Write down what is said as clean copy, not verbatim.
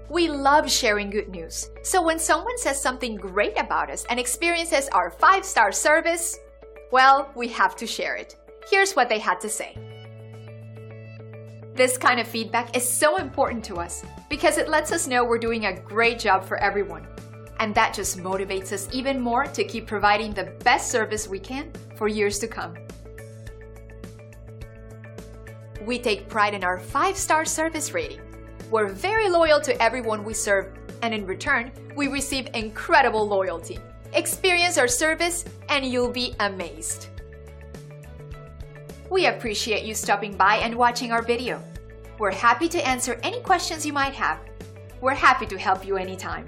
We love sharing good news. So when someone says something great about us and experiences our 5-star service, well, we have to share it. Here's what they had to say. This kind of feedback is so important to us because it lets us know we're doing a great job for everyone. And that just motivates us even more to keep providing the best service we can for years to come. We take pride in our 5-star service rating. We're very loyal to everyone we serve, and in return, we receive incredible loyalty. Experience our service and you'll be amazed. We appreciate you stopping by and watching our video. We're happy to answer any questions you might have. We're happy to help you anytime.